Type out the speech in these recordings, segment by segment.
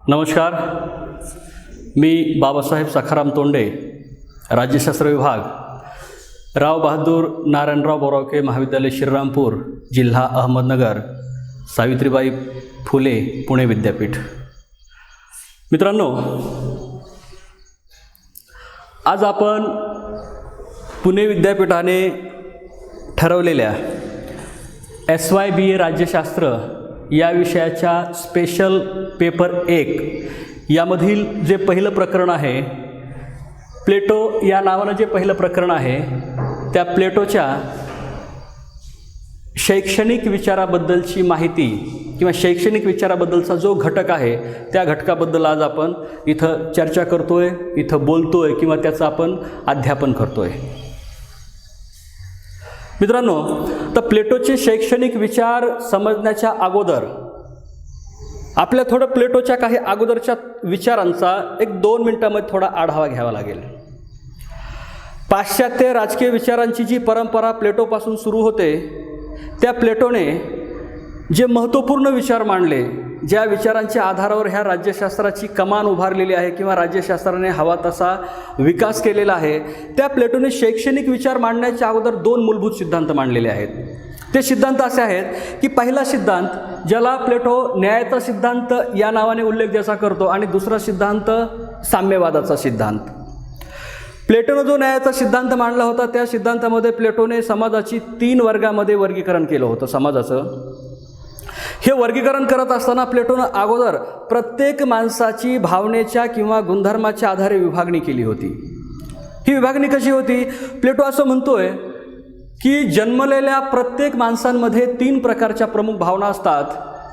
नमस्कार, मी बाबासाहेब सखाराम तोंडे, राज्यशास्त्र विभाग, राव बहादूर नारायणराव बोरावके महाविद्यालय श्रीरामपूर, जिल्हा अहमदनगर, सावित्रीबाई फुले पुणे विद्यापीठ. मित्रांनो, आज आपण पुणे विद्यापीठाने ठरवलेल्या SYBA राज्यशास्त्र या विषयाच्या स्पेशल पेपर 1 यामधील जे पहिलं प्रकरण आहे, प्लेटो या नावानं जे पहिलं प्रकरण आहे, त्या प्लेटोच्या शैक्षणिक विचाराबद्दलची माहिती किंवा शैक्षणिक विचाराबद्दलचा जो घटक आहे त्या घटकाबद्दल आज आपण इथं चर्चा करतोय, इथं बोलतोय किंवा त्याचं आपण अध्यापन करतोय. मित्रांनो, तर प्लेटोचे शैक्षणिक विचार समजण्याच्या अगोदर आपल्या थोडं प्लेटोच्या काही अगोदरच्या विचारांचा 1-2 मिनिटांमध्ये थोडा आढावा घ्यावा लागेल. पाश्चात्य राजकीय विचारांची जी परंपरा प्लेटोपासून सुरू होते, त्या प्लेटोने जे महत्त्वपूर्ण विचार मांडले, ज्या विचारांच्या आधारावर ह्या राज्यशास्त्राची कमान उभारलेली आहे किंवा राज्यशास्त्राने हवा तसा विकास केलेला आहे, त्या प्लेटोने शैक्षणिक विचार मांडण्याच्या अगोदर 2 मूलभूत सिद्धांत मांडलेले आहेत. ते सिद्धांत असे आहेत की पहिला सिद्धांत, ज्याला प्लेटो न्यायाचा सिद्धांत या नावाने उल्लेख ज्याचा करतो, आणि दुसरा सिद्धांत साम्यवादाचा सिद्धांत. प्लेटोने जो न्यायाचा सिद्धांत मांडला होता, त्या सिद्धांतामध्ये प्लेटोने समाजाची 3 वर्गामध्ये वर्गीकरण केलं होतं. समाजाचं हे वर्गीकरण करत असताना प्लेटोनं अगोदर प्रत्येक माणसाची भावनेच्या किंवा गुणधर्माच्या आधारे विभागणी केली होती. ही विभागणी कशी होती? प्लेटो असं म्हणतोय की जन्मलेल्या प्रत्येक माणसांमध्ये 3 प्रकारच्या प्रमुख भावना असतात.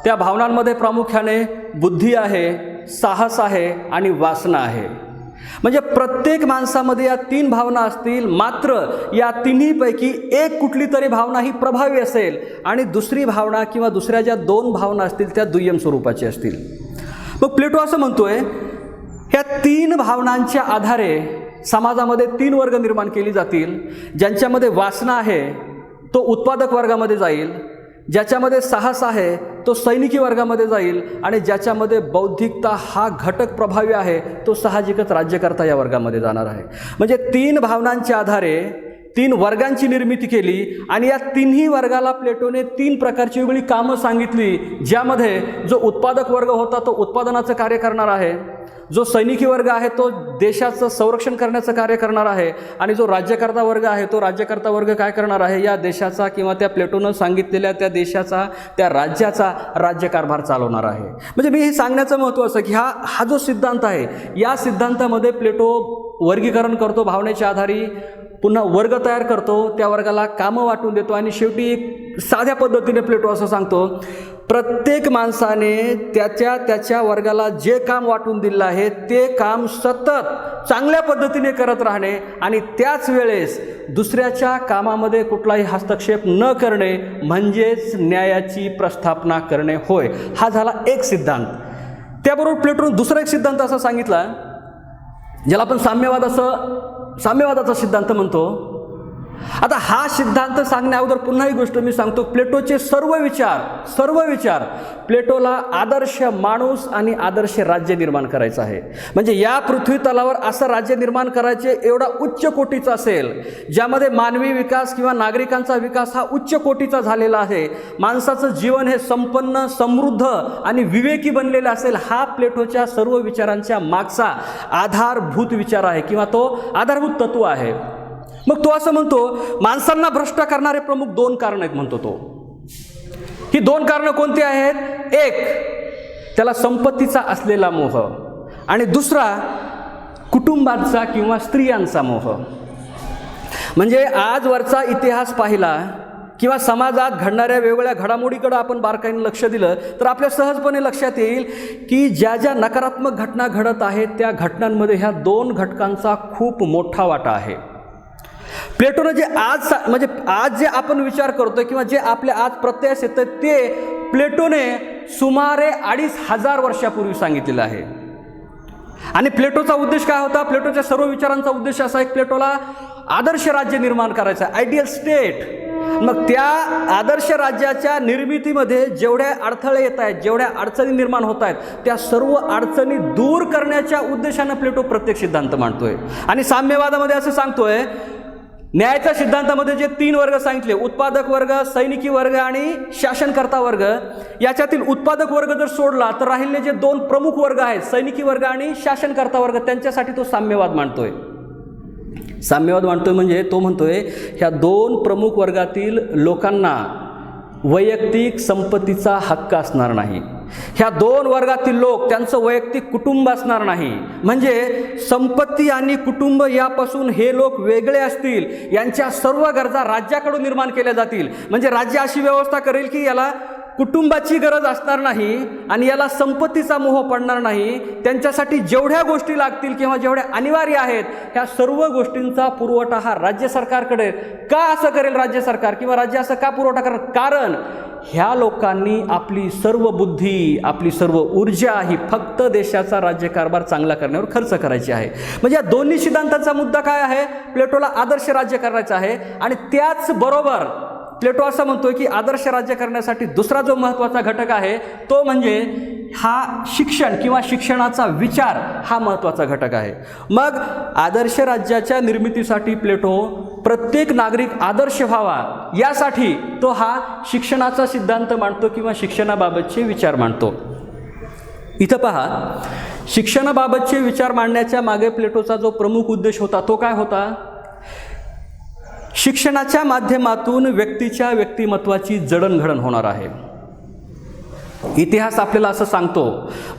त्या भावनांमध्ये प्रामुख्याने बुद्धी आहे, साहस आहे आणि वासना आहे. म्हणजे प्रत्येक माणसामध्ये या 3 भावना असतील, मात्र या तिन्हीपैकी एक कुठली तरी भावना ही प्रभावी असेल आणि दुसरी भावना किंवा दुसऱ्या ज्या 2 भावना असतील त्या दुय्यम स्वरूपाची असतील. मग प्लेटो असं म्हणतोय, ह्या 3 भावनांच्या आधारे समाजामध्ये 3 वर्ग निर्माण केली जातील. ज्यांच्यामध्ये वासना आहे तो उत्पादक वर्गामध्ये जाईल, ज्याच्यामध्ये साहस आहे तो सैनिकी वर्गामध्ये जाईल, आणि ज्याच्यामध्ये बौद्धिकता हा घटक प्रभावी आहे तो साहजिकच राज्यकर्ता या वर्गामध्ये जाणार आहे. म्हणजे 3 भावनांच्या आधारे 3 वर्गांची निर्मिती केली, आणि या तिन्ही वर्गाला प्लेटोने 3 प्रकारची वेगळी कामं सांगितली. ज्यामध्ये जो उत्पादक वर्ग होता तो उत्पादनाचं कार्य करणार आहे, जो सैनिकी वर्ग आहे तो देशाचं संरक्षण करण्याचं कार्य करणार आहे, आणि जो राज्यकर्ता वर्ग आहे तो राज्यकर्ता वर्ग काय करणार आहे? या देशाचा किंवा त्या प्लेटोनं सांगितलेल्या त्या देशाचा, त्या राज्याचा राज्यकारभार चालवणार आहे. म्हणजे मी हे सांगण्याचं महत्त्व असं की हा जो सिद्धांत आहे, या सिद्धांतामध्ये प्लेटो वर्गीकरण करतो, भावनेच्या आधारे पुन्हा वर्ग तयार करतो, त्या वर्गाला कामं वाटून देतो, आणि शेवटी एक साध्या पद्धतीने प्लेटो असं सांगतो, प्रत्येक माणसाने त्याच्या वर्गाला जे काम वाटून दिलं आहे ते काम सतत चांगल्या पद्धतीने करत राहणे, आणि त्याच वेळेस दुसऱ्याच्या कामामध्ये कुठलाही हस्तक्षेप न करणे म्हणजेच न्यायाची प्रस्थापना करणे होय. हा झाला एक सिद्धांत. त्याबरोबर प्लेटोने दुसरा एक सिद्धांत असा सांगितला, ज्याला आपण साम्यवादाचा सिद्धांत म्हणतो. आता हा सिद्धांत सांगण्याअगोदर पुन्हा एक गोष्ट मी सांगतो, प्लेटोचे सर्व विचार प्लेटोला आदर्श माणूस आणि आदर्श राज्य निर्माण करायचं आहे. म्हणजे या पृथ्वी तलावर असं राज्य निर्माण करायचे एवढा उच्च कोटीचा असेल, ज्यामध्ये मानवी विकास किंवा नागरिकांचा विकास हा उच्च कोटीचा झालेला आहे, माणसाचं जीवन हे संपन्न, समृद्ध आणि विवेकी बनलेलं असेल. हा प्लेटोच्या सर्व विचारांच्या मागचा आधारभूत विचार आहे किंवा तो आधारभूत तत्व आहे. मग तो असं म्हणतो, माणसांना भ्रष्ट करणारे प्रमुख 2 कारणं आहेत म्हणतो तो. ही 2 कारणं कोणती आहेत? एक, त्याला संपत्तीचा असलेला मोह, आणि दुसरा कुटुंबाचा किंवा स्त्रियांचा मोह. म्हणजे आजवरचा इतिहास पाहिला किंवा समाजात घडणाऱ्या वेगवेगळ्या घडामोडीकडे आपण बारकाईने लक्ष दिलं तर आपल्या सहजपणे लक्षात येईल की ज्या ज्या नकारात्मक घटना घडत आहेत त्या घटनांमध्ये ह्या 2 घटकांचा खूप मोठा वाटा आहे. प्लेटोनं जे आज जे आपण विचार करतो किंवा जे आपल्या आज प्रत्ययास येतं ते प्लेटोने सुमारे 2500 वर्षापूर्वी सांगितलेलं आहे. आणि प्लेटोचा उद्देश काय होता? प्लेटोच्या सर्व विचारांचा उद्देश असा आहे, प्लेटोला आदर्श राज्य निर्माण करायचं आहे, आयडियल स्टेट. मग त्या आदर्श राज्याच्या निर्मितीमध्ये जेवढ्या अडथळे येत आहेत, जेवढ्या अडचणी निर्माण होत आहेत, त्या सर्व अडचणी दूर करण्याच्या उद्देशानं प्लेटो प्रत्येक सिद्धांत मांडतोय. आणि साम्यवादामध्ये असं सांगतोय, न्यायाच्या सिद्धांतामध्ये जे 3 वर्ग सांगितले, उत्पादक वर्ग, सैनिकी वर्ग आणि शासनकर्ता वर्ग, याच्यातील उत्पादक वर्ग जर सोडला तर राहिलेले जे 2 प्रमुख वर्ग आहेत, सैनिकी वर्ग आणि शासनकर्ता वर्ग, त्यांच्यासाठी तो साम्यवाद मांडतोय. साम्यवाद मांडतोय म्हणजे तो म्हणतोय ह्या 2 प्रमुख वर्गातील लोकांना वैयक्तिक संपत्तीचा हक्क असणार नाही. ह्या 2 वर्गातील लोक त्यांचं वैयक्तिक कुटुंब असणार नाही. म्हणजे संपत्ती आणि कुटुंब यापासून हे लोक वेगळे असतील. यांच्या सर्व गरजा राज्याकडून निर्माण केल्या जातील. म्हणजे राज्य अशी व्यवस्था करेल की याला कुटुंबाची गरज असणार नाही आणि याला संपत्तीचा मोह पडणार नाही. त्यांच्यासाठी जेवढ्या गोष्टी लागतील किंवा जेवढ्या अनिवार्य आहेत, ह्या सर्व गोष्टींचा पुरवठा हा राज्य सरकारकडे. का असं करेल राज्य सरकार किंवा राज्य असं का पुरवठा करेल? कारण ह्या लोकांनी आपली सर्व बुद्धी, आपली सर्व ऊर्जा ही फक्त देशाचा राज्यकारभार चांगला करण्यावर खर्च करायची आहे. म्हणजे या दोन्ही सिद्धांताचा मुद्दा काय आहे? प्लेटोला आदर्श राज्य करायचं आहे. आणि त्याचबरोबर प्लेटो असं म्हणतोय की आदर्श राज्य करण्यासाठी दुसरा जो महत्त्वाचा घटक आहे तो म्हणजे हा शिक्षण किंवा शिक्षणाचा विचार हा महत्त्वाचा घटक आहे. मग आदर्श राज्याच्या निर्मितीसाठी प्लेटो प्रत्येक नागरिक आदर्श व्हावा यासाठी तो हा शिक्षणाचा सिद्धांत मांडतो किंवा शिक्षणाबाबतचे विचार मांडतो. इथं पहा, शिक्षणाबाबतचे विचार मांडण्याच्या मागे प्लेटोचा जो प्रमुख उद्देश होता तो काय होता? शिक्षणाच्या माध्यमातून व्यक्तीच्या व्यक्तिमत्वाची जडणघडण होणार आहे. इतिहास आपल्याला असं सांगतो,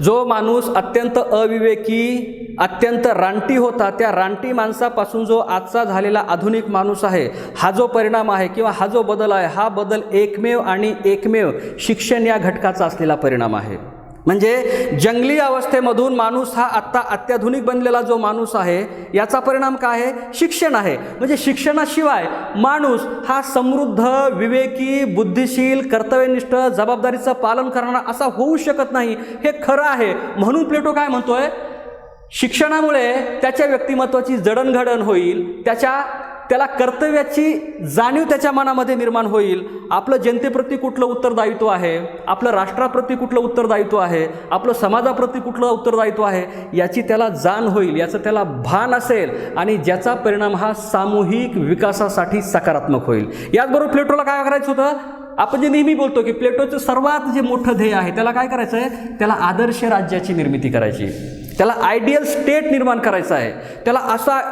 जो माणूस अत्यंत अविवेकी, अत्यंत रानटी होता, त्या रानटी माणसापासून जो आजचा झालेला आधुनिक माणूस आहे, हा जो परिणाम आहे किंवा हा जो बदल आहे, हा बदल एकमेव आणि एकमेव शिक्षण या घटकाचा असलेला परिणाम आहे. म्हणजे जंगली अवस्थेमधून माणूस हा आत्ता अत्याधुनिक बनलेला जो माणूस आहे, याचा परिणाम काय आहे? शिक्षण आहे. म्हणजे शिक्षणाशिवाय माणूस हा समृद्ध, विवेकी, बुद्धिशील, कर्तव्यनिष्ठ, जबाबदारीचं पालन करणारा असा होऊ शकत नाही. हे खरं आहे. म्हणून प्लेटो काय म्हणतोय? शिक्षणामुळे त्याच्या व्यक्तिमत्वाची जडणघडण होईल, त्याला कर्तव्याची जाणीव त्याच्या मनामध्ये निर्माण होईल. आपलं जनतेप्रती कुठलं उत्तरदायित्व आहे, आपलं राष्ट्राप्रती कुठलं उत्तरदायित्व आहे, आपलं समाजाप्रती कुठलं उत्तरदायित्व आहे, याची त्याला जाण होईल, याचं त्याला भान असेल आणि ज्याचा परिणाम हा सामूहिक विकासासाठी सकारात्मक होईल. याचबरोबर प्लेटोला काय करायचं होतं? आपण जे नेहमी बोलतो की प्लेटोचं सर्वात जे मोठं ध्येय आहे त्याला काय करायचं आहे? त्याला आदर्श राज्याची निर्मिती करायची, त्याला आयडियल स्टेट निर्माण करायचं आहे. त्याला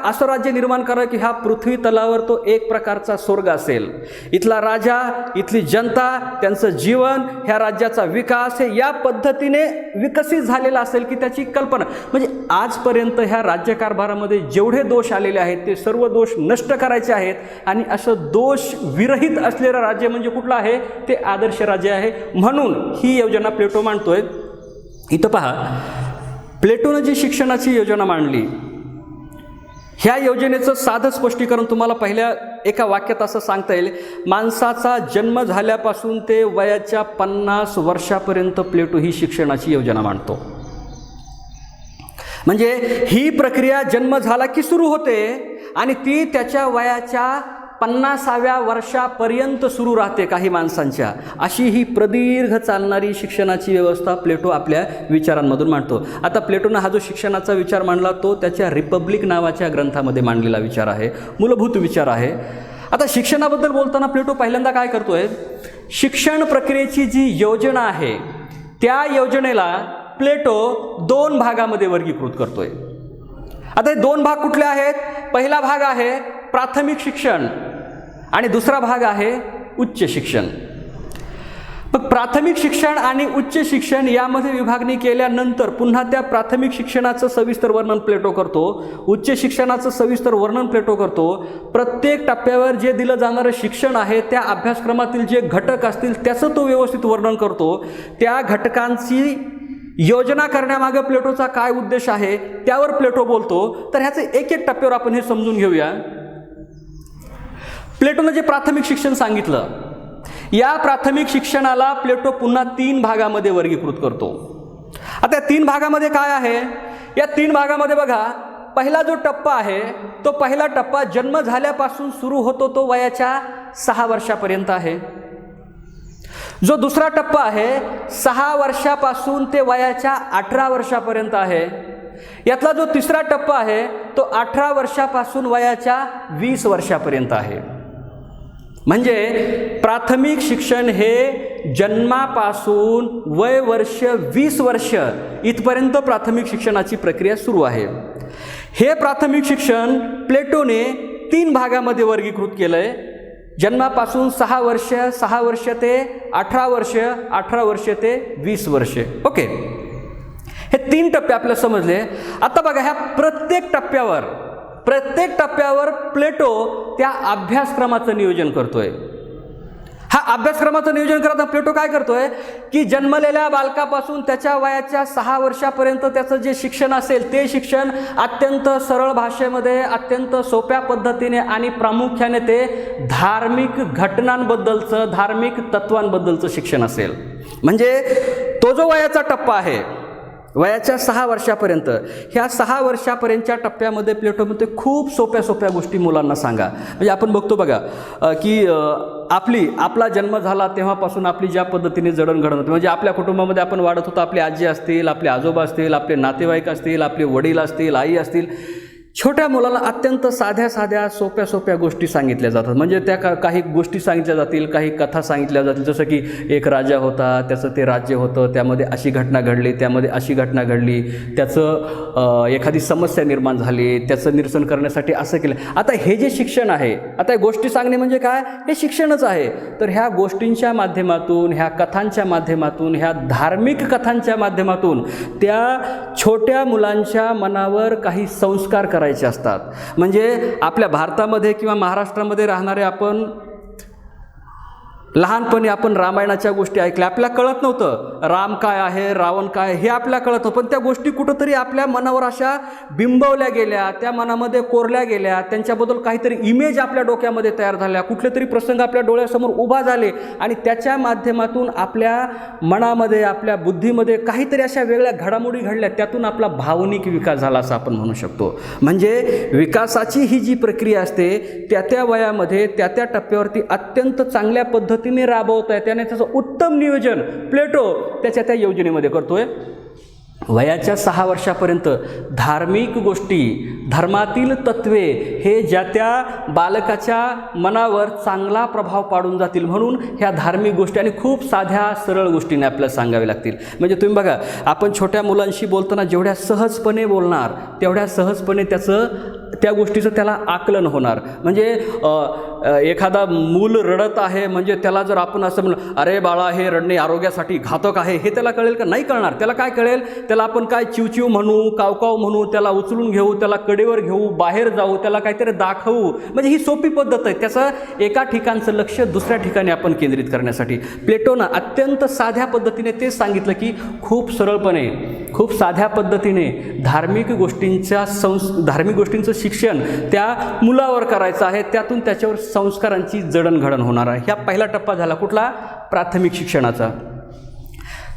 असं राज्य निर्माण करावं की ह्या पृथ्वी तलावर तो एक प्रकारचा स्वर्ग असेल. इथला राजा, इथली जनता, त्यांचं जीवन, ह्या राज्याचा विकास हे या पद्धतीने विकसित झालेला असेल की त्याची कल्पना. म्हणजे आजपर्यंत ह्या राज्यकारभारामध्ये जेवढे दोष आलेले आहेत ते सर्व दोष नष्ट करायचे आहेत. आणि असं दोष विरहित असलेलं राज्य म्हणजे कुठलं आहे? ते आदर्श राज्य आहे. म्हणून ही योजना प्लेटो मांडतोय. इथं पहा, प्लेटोनं जी शिक्षणाची योजना मांडली, ह्या योजनेचं साधं स्पष्टीकरण तुम्हाला पहिल्या एका वाक्यात असं सांगता येईल. माणसाचा जन्म झाल्यापासून ते वयाच्या 50 वर्षापर्यंत प्लेटो ही शिक्षणाची योजना मांडतो. म्हणजे ही प्रक्रिया जन्म झाला की सुरू होते आणि ती त्याच्या वयाच्या 50व्या वर्षापर्यंत सुरू राहते काही माणसांच्या. अशी ही प्रदीर्घ चालणारी शिक्षणाची व्यवस्था प्लेटो आपल्या विचारांमधून मांडतो. आता प्लेटोनं हा जो शिक्षणाचा विचार मांडला तो त्याच्या रिपब्लिक नावाच्या ग्रंथामध्ये मांडलेला विचार आहे, मूलभूत विचार आहे. आता शिक्षणाबद्दल बोलताना प्लेटो पहिल्यांदा काय करतोय? शिक्षण प्रक्रियेची जी योजना आहे त्या योजनेला प्लेटो 2 भागामध्ये वर्गीकृत करतोय. आता हे 2 भाग कुठले आहेत? पहिला भाग आहे प्राथमिक शिक्षण आणि दुसरा भाग आहे उच्च शिक्षण. मग प्राथमिक शिक्षण आणि उच्च शिक्षण यामध्ये विभागणी केल्यानंतर पुन्हा त्या प्राथमिक शिक्षणाचं सविस्तर वर्णन प्लेटो करतो, उच्च शिक्षणाचं सविस्तर वर्णन प्लेटो करतो. प्रत्येक टप्प्यावर जे दिलं जाणारं शिक्षण आहे त्या अभ्यासक्रमातील जे घटक असतील त्याचं तो व्यवस्थित वर्णन करतो. त्या घटकांची योजना करण्यामागे प्लेटोचा काय उद्देश आहे त्यावर प्लेटो बोलतो. तर ह्याचे एक एक टप्प्यावर आपण हे समजून घेऊया. प्लेटोनं जे प्राथमिक शिक्षण सांगितलं, या प्राथमिक शिक्षणाला प्लेटो पुन्हा 3 भागामध्ये वर्गीकृत करतो. आता या 3 भागामध्ये काय आहे? या 3 भागामध्ये बघा, पहिला जो टप्पा आहे तो पहिला टप्पा जन्म झाल्यापासून सुरू होतो तो वयाच्या 6 वर्षापर्यंत आहे. जो दुसरा टप्पा आहे 6 वर्षापासून ते वयाच्या 18 वर्षापर्यंत आहे. यातला जो तिसरा टप्पा आहे तो 18 वर्षापासून वयाच्या 20 वर्षापर्यंत आहे. म्हणजे प्राथमिक शिक्षण हे जन्मापासून वय वर्ष 20 वर्ष इथपर्यंत प्राथमिक शिक्षणाची प्रक्रिया सुरू आहे. हे प्राथमिक शिक्षण प्लेटोने 3 भागामध्ये वर्गीकृत केलं आहे. जन्मापासून 6 वर्ष, 6 वर्ष ते 18 वर्ष, 18 वर्ष ते 20 वर्ष. ओके, हे 3 टप्पे आपल्याला समजले. आता बघा, ह्या प्रत्येक टप्प्यावर प्लेटो त्या अभ्यासक्रमाचं नियोजन करतोय. हा अभ्यासक्रमाचं नियोजन करताना प्लेटो काय करतोय की जन्मलेल्या बालकापासून त्याच्या वयाच्या 6 वर्षापर्यंत त्याचं जे शिक्षण असेल ते शिक्षण अत्यंत सरळ भाषेमध्ये, अत्यंत सोप्या पद्धतीने आणि प्रामुख्याने ते धार्मिक घटनांबद्दलचं, धार्मिक तत्वांबद्दलचं शिक्षण असेल. म्हणजे तो जो वयाचा टप्पा आहे वयाच्या 6 वर्षापर्यंत, ह्या 6 वर्षापर्यंतच्या टप्प्यामध्ये प्लेटो म्हणते खूप सोप्या गोष्टी मुलांना सांगा. म्हणजे आपण बघतो बघा की आपला जन्म झाला तेव्हापासून आपली ज्या पद्धतीने जडणघडण होते, म्हणजे आपल्या कुटुंबामध्ये आपण वाढत होतो, आपली आजी असतील, आपले आजोबा असतील, आपले नातेवाईक असतील, आपले वडील असतील, आई असतील, छोट्या मुलाला अत्यंत साध्या सोप्या गोष्टी सांगितल्या जातात. म्हणजे त्या काही गोष्टी सांगितल्या जातील, काही कथा सांगितल्या जातील. जसं की एक राजा होता, त्याचं ते राज्य होतं, त्यामध्ये अशी घटना घडली, त्यामध्ये अशी घटना घडली, त्याचं एखादी समस्या निर्माण झाली, त्याचं निरसन करण्यासाठी असं केलं. आता हे जे शिक्षण आहे, आता गोष्टी सांगणे म्हणजे काय, हे शिक्षणच आहे. तर ह्या गोष्टींच्या माध्यमातून, ह्या कथांच्या माध्यमातून, ह्या धार्मिक कथांच्या माध्यमातून त्या छोट्या मुलांच्या मनावर काही संस्कार करायचे असतात. म्हणजे आपल्या भारतामध्ये किंवा महाराष्ट्रामध्ये राहणारे आपण लहानपणी आपण रामायणाच्या गोष्टी ऐकल्या, आपल्याला कळत नव्हतं राम काय आहे, रावण काय, हे आपल्याला कळत होतं. पण त्या गोष्टी कुठंतरी आपल्या मनावर अशा बिंबवल्या गेल्या, त्या मनामध्ये कोरल्या गेल्या, त्यांच्याबद्दल काहीतरी इमेज आपल्या डोक्यामध्ये तयार झाल्या, कुठले तरी प्रसंग आपल्या डोळ्यासमोर उभा झाले आणि त्याच्या माध्यमातून आपल्या मनामध्ये, आपल्या बुद्धीमध्ये काहीतरी अशा वेगळ्या घडामोडी घडल्या, त्यातून आपला भावनिक विकास झाला असं आपण म्हणू शकतो. म्हणजे विकासाची ही जी प्रक्रिया असते त्या वयामध्ये, त्या टप्प्यावरती अत्यंत चांगल्या पद्धतीने राबवत आहे. त्याने त्याचं उत्तम नियोजन प्लेटो त्या योजनेमध्ये करतोय. वयाच्या 6 वर्षापर्यंत धार्मिक गोष्टी, धर्मातील तत्वे हे ज्या त्या बालकाच्या मनावर चांगला प्रभाव पाडून जातील, म्हणून ह्या धार्मिक गोष्टी आणि खूप साध्या सरळ गोष्टीने आपल्याला सांगावे लागतील. म्हणजे तुम्ही बघा, आपण छोट्या मुलांशी बोलताना जेवढ्या सहजपणे बोलणार तेवढ्या सहजपणे त्या गोष्टीचं त्याला आकलन होणार. म्हणजे एखादा मूल रडत आहे म्हणजे त्याला जर आपण असं म्हणलं, अरे बाळा हे रडणे आरोग्यासाठी घातक आहे, हे त्याला कळेल का? नाही कळणार. त्याला काय कळेल? त्याला आपण काय चिवचिव म्हणू, कावकाव म्हणू, त्याला उचलून घेऊ, त्याला कडेवर घेऊ, बाहेर जाऊ, त्याला काहीतरी दाखवू. म्हणजे ही सोपी पद्धत आहे त्याचं एका ठिकाणचं लक्ष दुसऱ्या ठिकाणी आपण केंद्रित करण्यासाठी. प्लेटोनं अत्यंत साध्या पद्धतीने तेच सांगितलं की खूप सरळपणे, खूप साध्या पद्धतीने धार्मिक गोष्टींचं शिक्षण त्या मुलावर करायचं आहे, त्यातून त्याच्यावर संस्कारांची जडणघडण होणार आहे. ह्या पहिला टप्पा झाला कुठला? प्राथमिक शिक्षणाचा.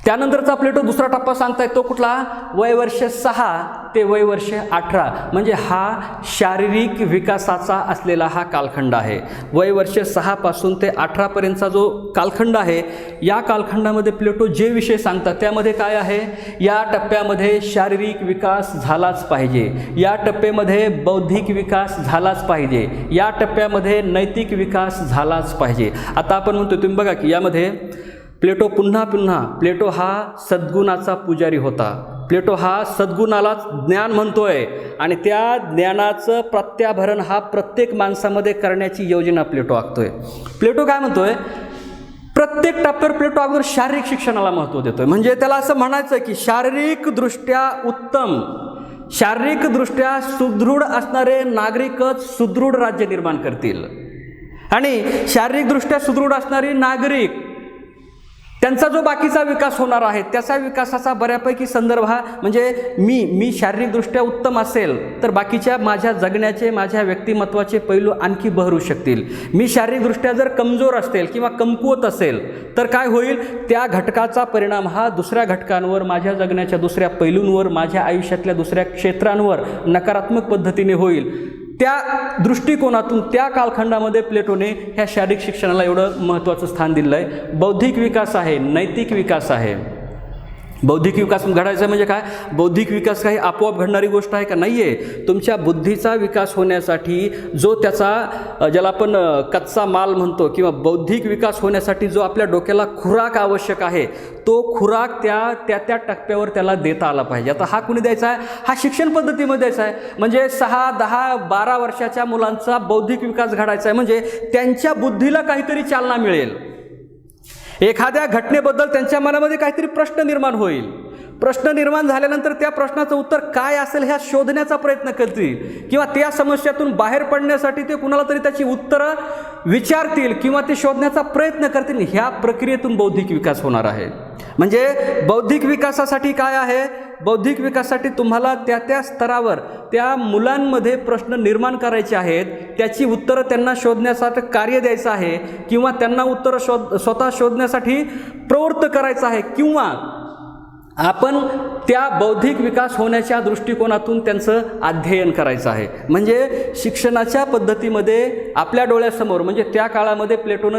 त्यानंतरचा प्लेटो दुसरा टप्पा सांगताय तो कुठला? वय वर्ष 6 ते वय वर्ष 18, म्हणजे हा शारीरिक विकासाचा असलेला हा कालखंड आहे. वय वर्ष 6 पासून ते 18 पर्यंतचा जो कालखंड आहे, या कालखंडामध्ये प्लेटो जे विषय सांगतात त्यामध्ये काय आहे? या टप्प्यामध्ये शारीरिक विकास झालाच पाहिजे, या टप्प्यामध्ये बौद्धिक विकास झालाच पाहिजे, या टप्प्यामध्ये नैतिक विकास झालाच पाहिजे. आता आपण म्हणतो, तुम्ही बघा की यामध्ये प्लेटो प्लेटो हा सद्गुणाचा पुजारी होता. प्लेटो हा सद्गुणालाच ज्ञान म्हणतोय आणि त्या ज्ञानाचं प्रत्याभरण हा प्रत्येक माणसामध्ये करण्याची योजना प्लेटो आखतोय. प्लेटो काय म्हणतोय? प्रत्येक टप्प्यावर प्लेटो अगोदर शारीरिक शिक्षणाला महत्त्व देतोय. म्हणजे त्याला असं म्हणायचं की शारीरिकदृष्ट्या उत्तम, शारीरिकदृष्ट्या सुदृढ असणारे नागरिकच सुदृढ राज्य निर्माण करतील आणि शारीरिकदृष्ट्या सुदृढ असणारी नागरिक त्यांचा जो बाकीचा विकास होणार आहे त्याचा विकासाचा बऱ्यापैकी संदर्भ हा म्हणजे मी शारीरिकदृष्ट्या उत्तम असेल तर बाकीच्या माझ्या जगण्याचे माझ्या व्यक्तिमत्वाचे पैलू आणखी बहरू शकतील. मी शारीरिकदृष्ट्या जर कमजोर असेल किंवा कमकुवत असेल तर काय होईल, त्या घटकाचा परिणाम हा दुसऱ्या घटकांवर, माझ्या जगण्याच्या दुसऱ्या पैलूंवर, माझ्या आयुष्यातल्या दुसऱ्या क्षेत्रांवर नकारात्मक पद्धतीने होईल. त्या दृष्टिकोनातून त्या कालखंडामध्ये प्लेटोने ह्या शारीरिक शिक्षणाला एवढं महत्त्वाचं स्थान दिलं आहे. बौद्धिक विकास आहे, नैतिक विकास आहे. बौद्धिक विकास घडायचा म्हणजे काय, बौद्धिक विकास काही आपोआप घडणारी गोष्ट आहे का, नाही आहे. तुमच्या बुद्धीचा विकास होण्यासाठी जो त्याचा ज्याला आपण कच्चा माल म्हणतो किंवा बौद्धिक विकास होण्यासाठी जो आपल्या डोक्याला खुराक आवश्यक आहे तो खुराक त्या टप्प्यावर त्याला देता आला पाहिजे. आता हा कुणी द्यायचा आहे, हा शिक्षण पद्धतीमध्ये द्यायचा आहे. म्हणजे 6, 10, 12 वर्षाच्या मुलांचा बौद्धिक विकास घडायचा आहे म्हणजे त्यांच्या बुद्धीला काहीतरी चालना मिळेल. एखाद्या घटनेबद्दल त्यांच्या मनामध्ये काहीतरी प्रश्न निर्माण होईल. प्रश्न निर्माण झाल्यानंतर त्या प्रश्नाचं उत्तर काय असेल ह्या शोधण्याचा प्रयत्न करतील किंवा त्या समस्यातून बाहेर पडण्यासाठी ते कुणाला तरी त्याची उत्तरं विचारतील किंवा ते शोधण्याचा प्रयत्न करतील. ह्या प्रक्रियेतून बौद्धिक विकास होणार आहे. म्हणजे बौद्धिक विकासासाठी काय आहे, बौद्धिक विकासासाठी तुम्हाला त्या स्तरावर त्या मुलांमध्ये प्रश्न निर्माण करायचे आहेत, त्याची उत्तरं त्यांना शोधण्यासाठी कार्य द्यायचं आहे किंवा त्यांना उत्तरं स्वतः शोधण्यासाठी प्रवृत्त करायचं आहे किंवा आपण त्या बौद्धिक विकास होण्याच्या दृष्टिकोनातून त्यांचं अध्ययन करायचं आहे. म्हणजे शिक्षणाच्या पद्धतीमध्ये आपल्या डोळ्यासमोर म्हणजे त्या काळामध्ये प्लेटोनं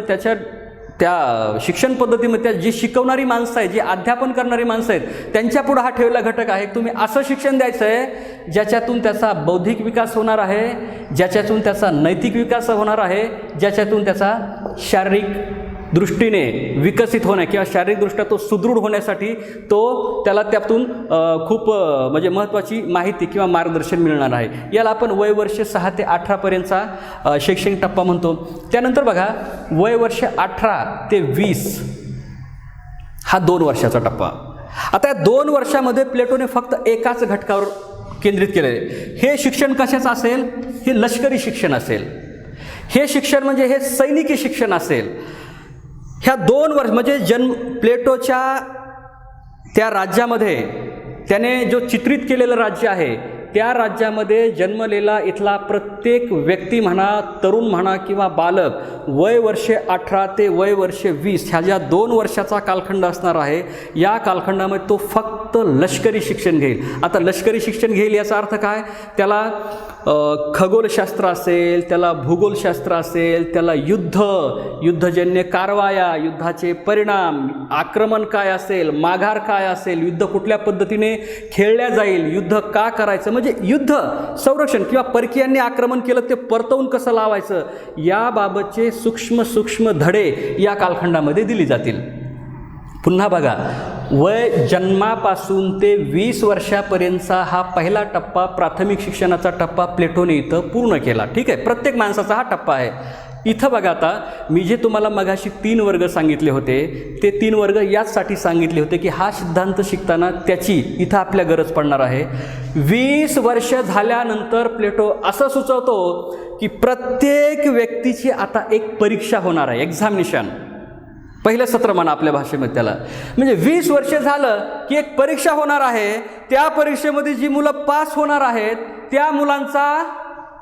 त्या शिक्षण पद्धतीमध्ये जी शिकवणारी माणसं आहेत, जी अध्यापन करणारी माणसं आहेत त्यांच्यापुढं हा ठेवलेला घटक आहे. तुम्ही असं शिक्षण द्यायचं आहे ज्याच्यातून त्याचा बौद्धिक विकास होणार आहे, ज्याच्यातून त्याचा नैतिक विकास होणार आहे, ज्याच्यातून त्याचा शारीरिक दृष्टीने विकसित होण्या किंवा शारीरिकदृष्ट्या तो सुदृढ होण्यासाठी त्याला त्यातून खूप म्हणजे महत्त्वाची माहिती किंवा मार्गदर्शन मिळणार आहे. याला आपण वयवर्ष 6 ते 18 पर्यंतचा शैक्षणिक टप्पा म्हणतो. त्यानंतर बघा वयवर्ष 18 ते 20 हा 2 वर्षाचा टप्पा. आता या 2 वर्षामध्ये प्लेटोने फक्त एकाच घटकावर केंद्रित केले. हे शिक्षण कशाचं असेल, हे लष्करी शिक्षण असेल. हे शिक्षण म्हणजे हे सैनिकी शिक्षण असेल. ह्या 2 वर्ष म्हणजे प्लेटोच्या त्या राज्यामध्ये त्याने जो चित्रित केलेलं राज्य आहे त्या राज्यामध्ये जन्मलेला इथला प्रत्येक व्यक्ती म्हणा, तरुण म्हणा किंवा बालक वय वर्ष 18 ते वय वर्ष 20 ह्या ज्या 2 वर्षाचा कालखंड असणार आहे या कालखंडामध्ये तो फक्त लष्करी शिक्षण घेईल. आता लष्करी शिक्षण घेईल याचा अर्थ काय, त्याला खगोलशास्त्र असेल, त्याला भूगोलशास्त्र असेल, त्याला युद्धजन्य कारवाया, युद्धाचे परिणाम, आक्रमण काय असेल, माघार काय असेल, युद्ध कुठल्या पद्धतीने खेळल्या जाईल, युद्ध का करायचं म्हणजे युद्ध संरक्षण किंवा परकीयांनी आक्रमण केलं ते परतवून कसं लावायचं याबाबतचे सूक्ष्म धडे या कालखंडामध्ये दिली जातील. पुन्हा बघा वय जन्मापासून ते 20 वर्षापर्यंतचा हा पहिला टप्पा प्राथमिक शिक्षणाचा टप्पा प्लेटोने इथं पूर्ण केला. ठीक आहे, प्रत्येक माणसाचा हा टप्पा आहे. इथं बघा आता मी जे तुम्हाला मगाशी 3 वर्ग सांगितले होते ते 3 वर्ग याचसाठी सांगितले होते की हा सिद्धांत शिकताना त्याची इथं आपल्या गरज पडणार आहे. 20 वर्ष झाल्यानंतर प्लेटो असं सुचवतो की प्रत्येक व्यक्तीची आता एक परीक्षा होणार आहे, एक्झामिनेशन. पहिलं सत्र म्हणा आपल्या भाषेमध्ये त्याला. म्हणजे 20 वर्ष झालं की एक परीक्षा होणार आहे. त्या परीक्षेमध्ये जी मुलं पास होणार आहेत त्या मुलांचा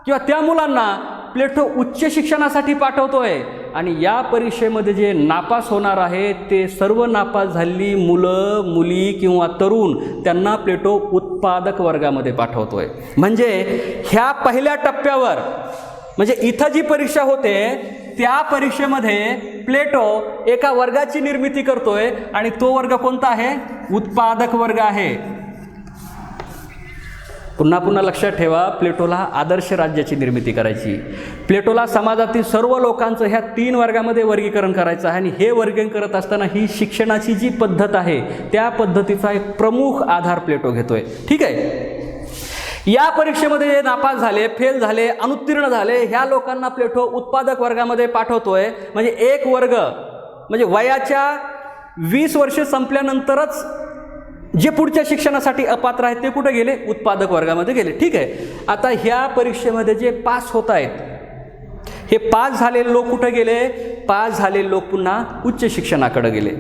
किंवा त्या मुलांना प्लेटो उच्च शिक्षणासाठी पाठवतोय आणि या परीक्षेमध्ये जे नापास होणार आहे ते सर्व नापास झालेली मुलं, मुली किंवा तरुण त्यांना प्लेटो उत्पादक वर्गामध्ये पाठवतोय. म्हणजे ह्या पहिल्या टप्प्यावर म्हणजे इथं जी परीक्षा होते त्या परीक्षेमध्ये प्लेटो एका वर्गाची निर्मिती करतोय आणि तो वर्ग कोणता आहे, उत्पादक वर्ग आहे. पुन्हा लक्षात ठेवा, प्लेटोला आदर्श राज्याची निर्मिती करायची. प्लेटोला समाजातील सर्व लोकांचं ह्या 3 वर्गामध्ये वर्गीकरण करायचं आहे आणि हे वर्गीकरण करत असताना ही शिक्षणाची जी पद्धत आहे त्या पद्धतीचा एक प्रमुख आधार प्लेटो घेतोय. ठीक आहे, या परीक्षेमध्ये जे नापास झाले, फेल झाले, अनुत्तीर्ण झाले ह्या लोकांना प्लेटो उत्पादक वर्गामध्ये पाठवतोय. म्हणजे एक वर्ग म्हणजे वयाच्या 20 वर्ष संपल्यानंतरच जे पुढच्या शिक्षणासाठी अपात्र आहेत ते कुठे गेले, उत्पादक वर्गामध्ये गेले. ठीक आहे, आता ह्या परीक्षेमध्ये जे पास होत आहेत हे पास झालेले लोक कुठे गेले, पास झालेले लोक पुन्हा उच्च शिक्षणाकडे गेले.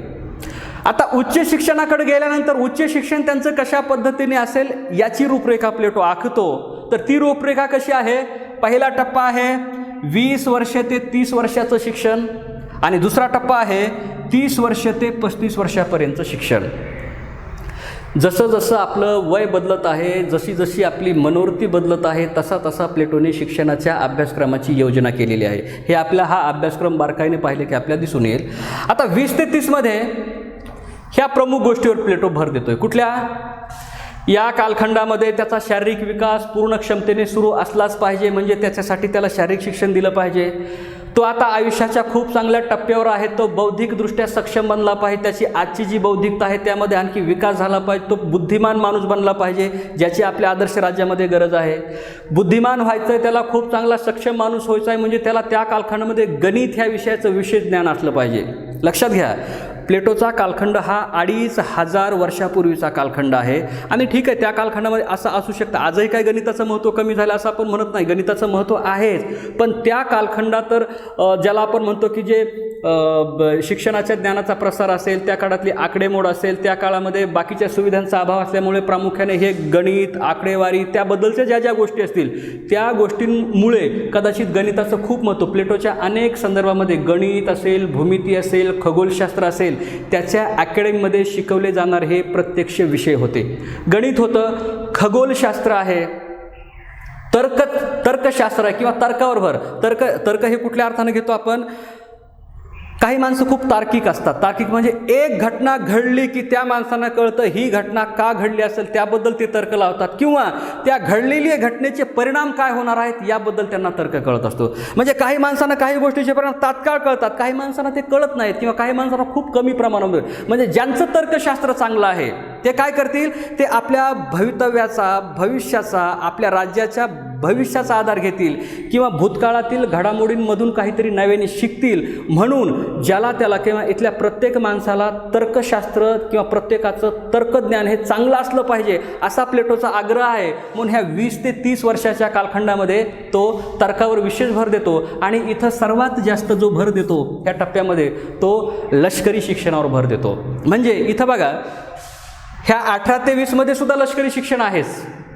आता उच्च शिक्षणाकडे गेल्यानंतर उच्च शिक्षण त्यांचं कशा पद्धतीने असेल याची रूपरेखा प्लेटो आखतो. तर ती रूपरेखा कशी आहे? पहिला टप्पा आहे 20 वर्ष ते 30 वर्षाचं शिक्षण आणि दुसरा टप्पा आहे 30 वर्ष ते 35 वर्षापर्यंतचं शिक्षण. जसं जसं आपलं वय बदलत आहे, जशी जशी आपली मनोवृत्ती बदलत आहे, तसा तसा प्लेटोने शिक्षणाच्या अभ्यासक्रमाची योजना केलेली आहे. हे आपला हा अभ्यासक्रम बारकाईने पाहिले की आपल्याला दिसून येईल. आता 20 ते 30मध्ये ह्या प्रमुख गोष्टीवर प्लेटो भर देतोय. कुठल्या? या कालखंडामध्ये त्याचा शारीरिक विकास पूर्ण क्षमतेने सुरू असलाच पाहिजे, म्हणजे त्याच्यासाठी त्याला शारीरिक शिक्षण दिलं पाहिजे. तो आता आयुष्याच्या खूप चांगल्या टप्प्यावर आहे, तो बौद्धिकदृष्ट्या सक्षम बनला पाहिजे, त्याची आजची जी बौद्धिकता आहे त्यामध्ये आणखी विकास झाला पाहिजे, तो बुद्धिमान माणूस बनला पाहिजे, ज्याची आपल्या आदर्श राज्यामध्ये गरज आहे. बुद्धिमान व्हायचं आहे, त्याला खूप चांगला सक्षम माणूस व्हायचा आहे, म्हणजे त्याला त्या कालखंडामध्ये गणित ह्या विषयाचं विशेष ज्ञान असलं पाहिजे. लक्षात घ्या, प्लेटोचा कालखंड हा 2500 वर्षापूर्वीचा कालखंड आहे. आणि ठीक आहे, त्या कालखंडामध्ये असं असू शकतं, आजही काही गणिताचं महत्त्व कमी झालं असं आपण म्हणत नाही, गणिताचं महत्त्व आहेच. पण त्या कालखंडात तर ज्याला आपण म्हणतो की जे शिक्षणाच्या ज्ञानाचा प्रसार असेल, त्या काळातली आकडेमोड असेल, त्या काळामध्ये बाकीच्या सुविधांचा अभाव असल्यामुळे प्रामुख्याने हे गणित, आकडेवारी, त्याबद्दलच्या ज्या ज्या गोष्टी असतील त्या गोष्टींमुळे कदाचित गणिताचं खूप महत्त्व प्लेटोच्या अनेक संदर्भामध्ये गणित असेल, भूमिती असेल, खगोलशास्त्र असेल, त्याच्या अकॅडमीमध्ये शिकवले जाणारे हे प्रत्यक्ष विषय होते. गणित होतं, खगोलशास्त्र आहे, तर्कशास्त्र आहे किंवा तर्कावर भर. तर्क हे कुठल्या अर्थाने घेतो आपण? काही माणसं खूप तार्किक असतात. तार्किक म्हणजे एक घटना घडली की त्या माणसांना कळतं ही घटना का घडली असेल त्याबद्दल ते तर्क लावतात, किंवा त्या घडलेल्या घटनेचे परिणाम काय होणार आहेत याबद्दल त्यांना तर्क कळत असतो. म्हणजे काही माणसांना काही गोष्टीचे परिणाम तात्काळ कळतात, काही माणसांना ते कळत नाहीत किंवा काही माणसांना खूप कमी प्रमाणामध्ये. म्हणजे ज्यांचं तर्कशास्त्र चांगलं आहे ते काय करतील? ते आपल्या भवितव्याचा, भविष्याचा, आपल्या राज्याच्या भविष्याचा आधार घेतील किंवा भूतकाळातील घडामोडींमधून काहीतरी नव्याने शिकतील. म्हणून ज्याला त्याला किंवा इथल्या प्रत्येक माणसाला तर्कशास्त्र किंवा प्रत्येकाचं तर्कज्ञान हे चांगलं असलं पाहिजे असा प्लेटोचा आग्रह आहे. म्हणून ह्या 20 ते 30 वर्षाच्या कालखंडामध्ये तो तर्कावर विशेष भर देतो. आणि इथं सर्वात जास्त जो भर देतो त्या टप्प्यामध्ये तो लष्करी शिक्षणावर भर देतो. म्हणजे इथं बघा, ह्या 18 ते 20मध्ये सुद्धा लष्करी शिक्षण आहेच,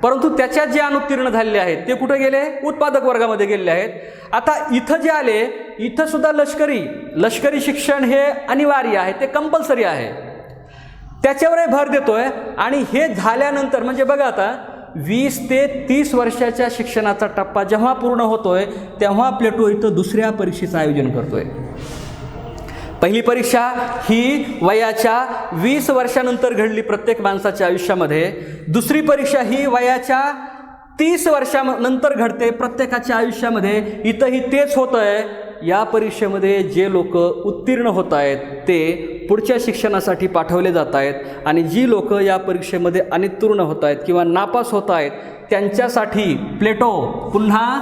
परंतु त्याच्यात जे अनुत्तीर्ण झालेले आहेत ते कुठे गेले? उत्पादक वर्गामध्ये गेलेले आहेत. आता इथं जे आले, इथं सुद्धा लष्करी शिक्षण हे अनिवार्य आहे, ते कंपल्सरी आहे, त्याच्यावरही भर देतोय. आणि हे झाल्यानंतर म्हणजे बघा, आता 20 ते 30 वर्षाच्या शिक्षणाचा टप्पा जेव्हा पूर्ण होतोय तेव्हा प्लेटो इथं दुसऱ्या परीक्षेचं आयोजन करतोय. पहिली परीक्षा ही वयाच्या 20 वर्षानंतर घडली प्रत्येक माणसाच्या आयुष्यामध्ये. दुसरी परीक्षा ही वयाच्या 30 वर्षानंतर घडते प्रत्येकाच्या आयुष्यामध्ये. इथंही तेच होतं आहे. या परीक्षेमध्ये जे लोक उत्तीर्ण होत आहेत ते पुढच्या शिक्षणासाठी पाठवले जात आहेत, आणि जी लोक या परीक्षेमध्ये अनुत्तीर्ण होत आहेत किंवा नापास होत आहेत त्यांच्यासाठी प्लेटो पुन्हा